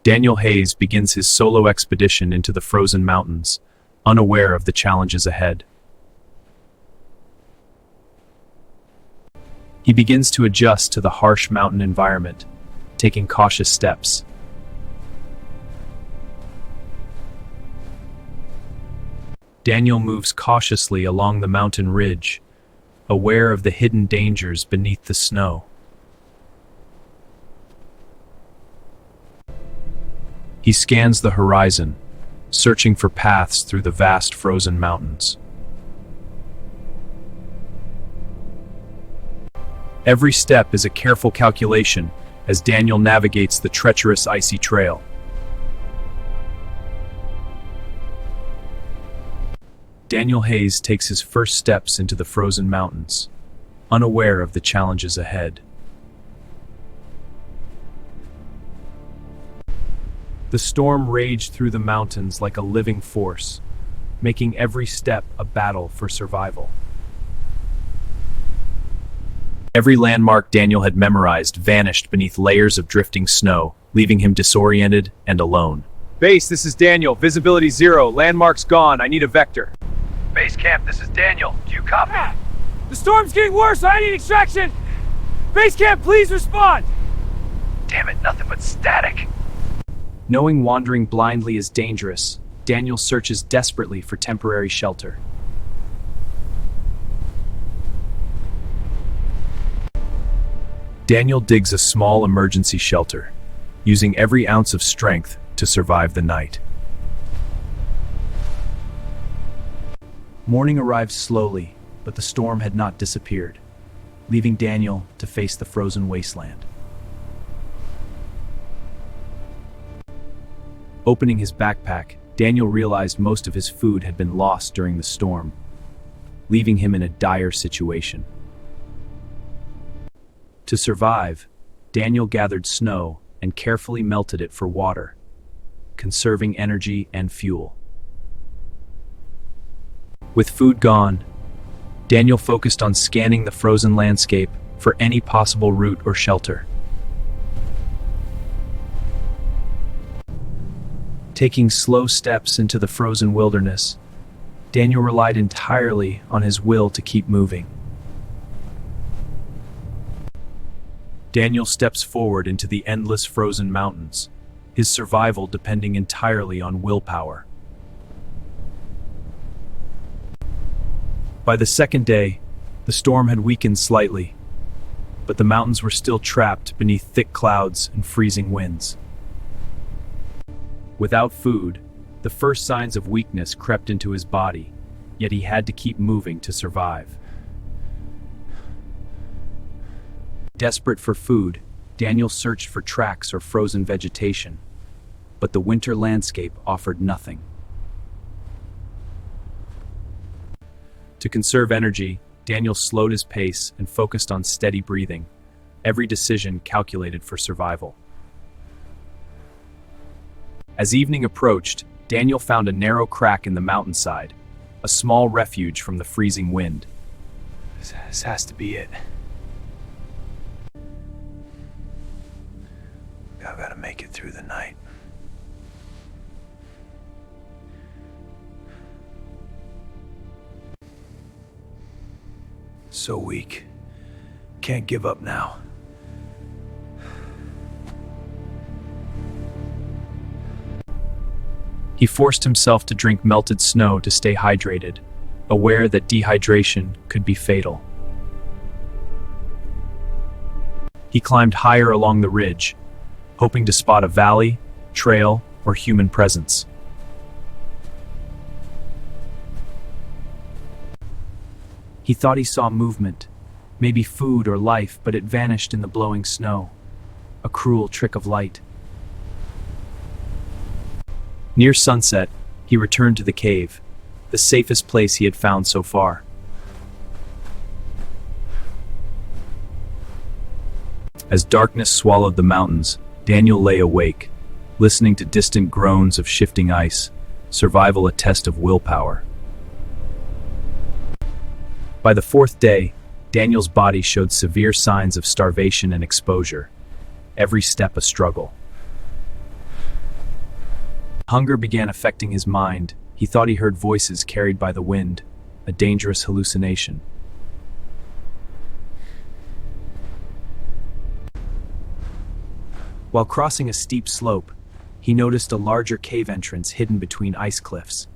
Daniel Hayes begins his solo expedition into the frozen mountains, unaware of the challenges ahead. He begins to adjust to the harsh mountain environment, taking cautious steps. Daniel moves cautiously along the mountain ridge, aware of the hidden dangers beneath the snow. He scans the horizon, searching for paths through the vast frozen mountains. Every step is a careful calculation as Daniel navigates the treacherous icy trail. Daniel Hayes takes his first steps into the frozen mountains, unaware of the challenges ahead. The storm raged through the mountains like a living force, making every step a battle for survival. Every landmark Daniel had memorized vanished beneath layers of drifting snow, leaving him disoriented and alone. Base, this is Daniel. Visibility 0. Landmarks gone. I need a vector. Base camp, this is Daniel. Do you copy? The storm's getting worse. I need extraction. Base camp, please respond. Damn it, nothing but static. Knowing wandering blindly is dangerous, Daniel searches desperately for temporary shelter. Daniel digs a small emergency shelter, using every ounce of strength to survive the night. Morning arrived slowly, but the storm had not disappeared, leaving Daniel to face the frozen wasteland. Opening his backpack, Daniel realized most of his food had been lost during the storm, leaving him in a dire situation. To survive, Daniel gathered snow and carefully melted it for water, conserving energy and fuel. With food gone, Daniel focused on scanning the frozen landscape for any possible route or shelter. Taking slow steps into the frozen wilderness, Daniel relied entirely on his will to keep moving. Daniel steps forward into the endless frozen mountains, his survival depending entirely on willpower. By the second day, the storm had weakened slightly, but the mountains were still trapped beneath thick clouds and freezing winds. Without food, the first signs of weakness crept into his body, yet he had to keep moving to survive. Desperate for food, Daniel searched for tracks or frozen vegetation, but the winter landscape offered nothing. To conserve energy, Daniel slowed his pace and focused on steady breathing, every decision calculated for survival. As evening approached, Daniel found a narrow crack in the mountainside, a small refuge from the freezing wind. This has to be it. I gotta make it through the night. So weak. Can't give up now. He forced himself to drink melted snow to stay hydrated, aware that dehydration could be fatal. He climbed higher along the ridge, hoping to spot a valley, trail, or human presence. He thought he saw movement, maybe food or life, but it vanished in the blowing snow. A cruel trick of light. Near sunset, he returned to the cave, the safest place he had found so far. As darkness swallowed the mountains, Daniel lay awake, listening to distant groans of shifting ice, survival a test of willpower. By the fourth day, Daniel's body showed severe signs of starvation and exposure, every step a struggle. Hunger began affecting his mind. He thought he heard voices carried by the wind, a dangerous hallucination. While crossing a steep slope, he noticed a larger cave entrance hidden between ice cliffs.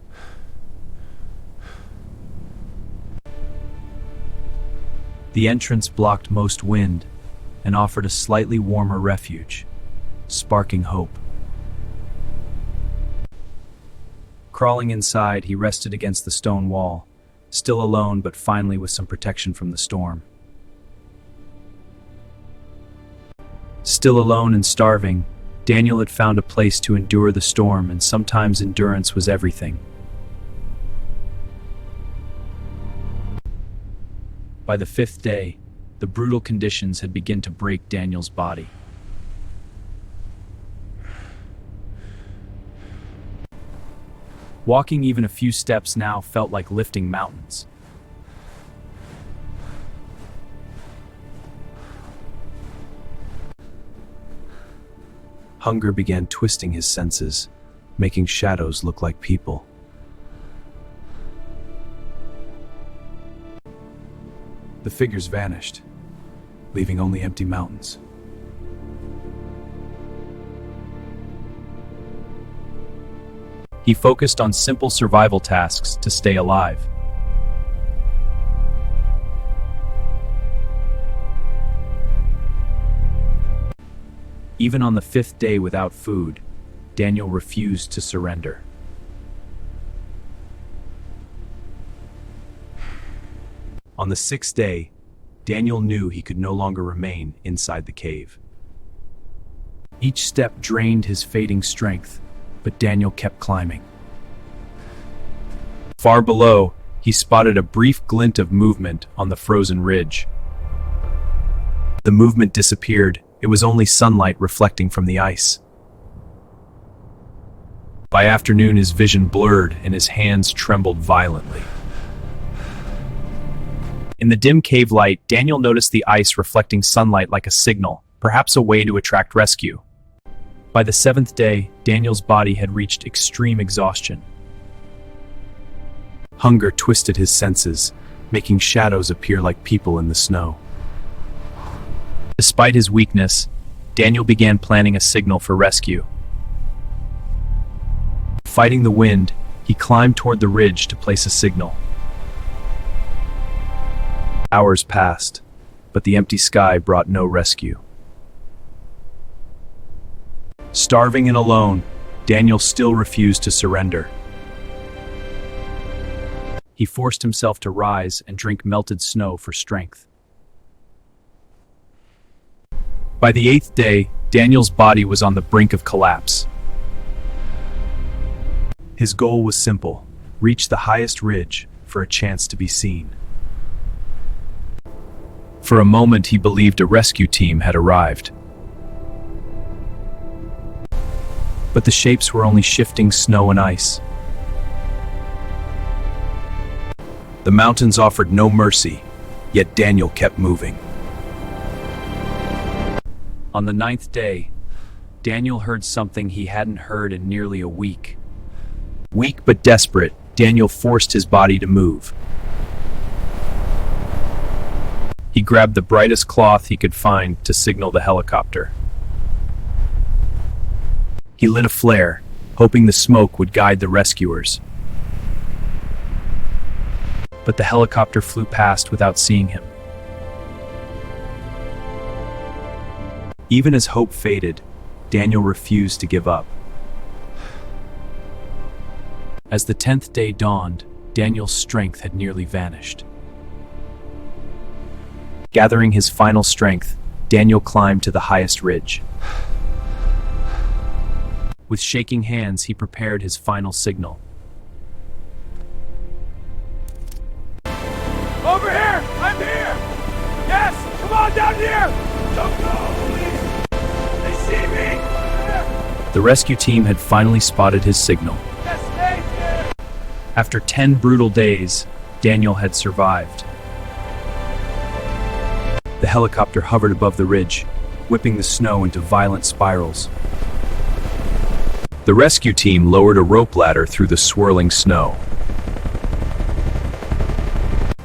The entrance blocked most wind and offered a slightly warmer refuge, sparking hope. Crawling inside, he rested against the stone wall, still alone but finally with some protection from the storm. Still alone and starving, Daniel had found a place to endure the storm, and sometimes endurance was everything. By the 5th day, the brutal conditions had begun to break Daniel's body. Walking even a few steps now felt like lifting mountains. Hunger began twisting his senses, making shadows look like people. The figures vanished, leaving only empty mountains. He focused on simple survival tasks to stay alive. Even on the 5th day without food, Daniel refused to surrender. On the 6th day, Daniel knew he could no longer remain inside the cave. Each step drained his fading strength, but Daniel kept climbing. Far below, he spotted a brief glint of movement on the frozen ridge. The movement disappeared. It was only sunlight reflecting from the ice. By afternoon, his vision blurred and his hands trembled violently. In the dim cave light, Daniel noticed the ice reflecting sunlight like a signal, perhaps a way to attract rescue. By the 7th day, Daniel's body had reached extreme exhaustion. Hunger twisted his senses, making shadows appear like people in the snow. Despite his weakness, Daniel began planning a signal for rescue. Fighting the wind, he climbed toward the ridge to place a signal. Hours passed, but the empty sky brought no rescue. Starving and alone, Daniel still refused to surrender. He forced himself to rise and drink melted snow for strength. By the 8th day, Daniel's body was on the brink of collapse. His goal was simple: reach the highest ridge for a chance to be seen. For a moment, he believed a rescue team had arrived. But the shapes were only shifting snow and ice. The mountains offered no mercy, yet Daniel kept moving. On the 9th day, Daniel heard something he hadn't heard in nearly a week. Weak but desperate, Daniel forced his body to move. He grabbed the brightest cloth he could find to signal the helicopter. He lit a flare, hoping the smoke would guide the rescuers. But the helicopter flew past without seeing him. Even as hope faded, Daniel refused to give up. As the 10th day dawned, Daniel's strength had nearly vanished. Gathering his final strength, Daniel climbed to the highest ridge. With shaking hands, he prepared his final signal. Over here! I'm here! Yes! Come on down here! Don't go, please! They see me! The rescue team had finally spotted his signal. Yes, stay here! After 10 brutal days, Daniel had survived. The helicopter hovered above the ridge, whipping the snow into violent spirals. The The rescue team lowered a rope ladder through the swirling snow.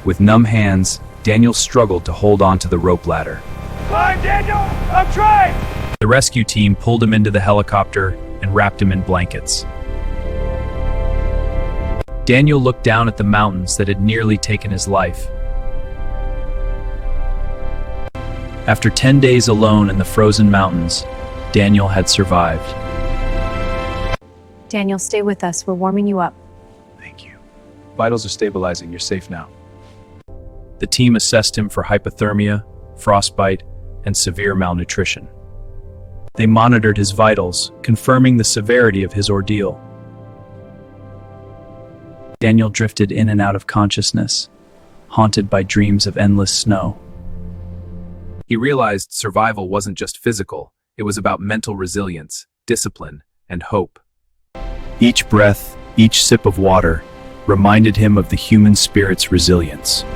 With numb hands, Daniel struggled to hold on to the rope ladder. Climb, Daniel! I'm trying! The rescue team pulled him into the helicopter and wrapped him in blankets. Daniel looked down at the mountains that had nearly taken his life. After 10 days alone in the frozen mountains, Daniel had survived. Daniel, stay with us. We're warming you up. Thank you. Vitals are stabilizing. You're safe now. The team assessed him for hypothermia, frostbite, and severe malnutrition. They monitored his vitals, confirming the severity of his ordeal. Daniel drifted in and out of consciousness, haunted by dreams of endless snow. He realized survival wasn't just physical, it was about mental resilience, discipline, and hope. Each breath, each sip of water, reminded him of the human spirit's resilience.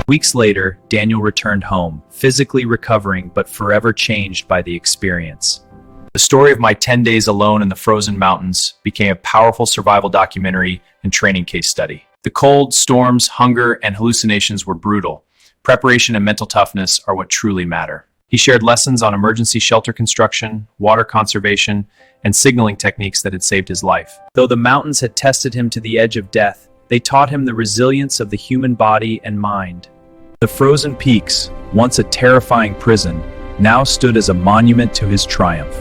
Weeks later, Daniel returned home, physically recovering but forever changed by the experience. The story of my 10 days alone in the frozen mountains became a powerful survival documentary and training case study. The cold, storms, hunger, and hallucinations were brutal. Preparation and mental toughness are what truly matter. He shared lessons on emergency shelter construction, water conservation, and signaling techniques that had saved his life. Though the mountains had tested him to the edge of death, they taught him the resilience of the human body and mind. The frozen peaks, once a terrifying prison, now stood as a monument to his triumph.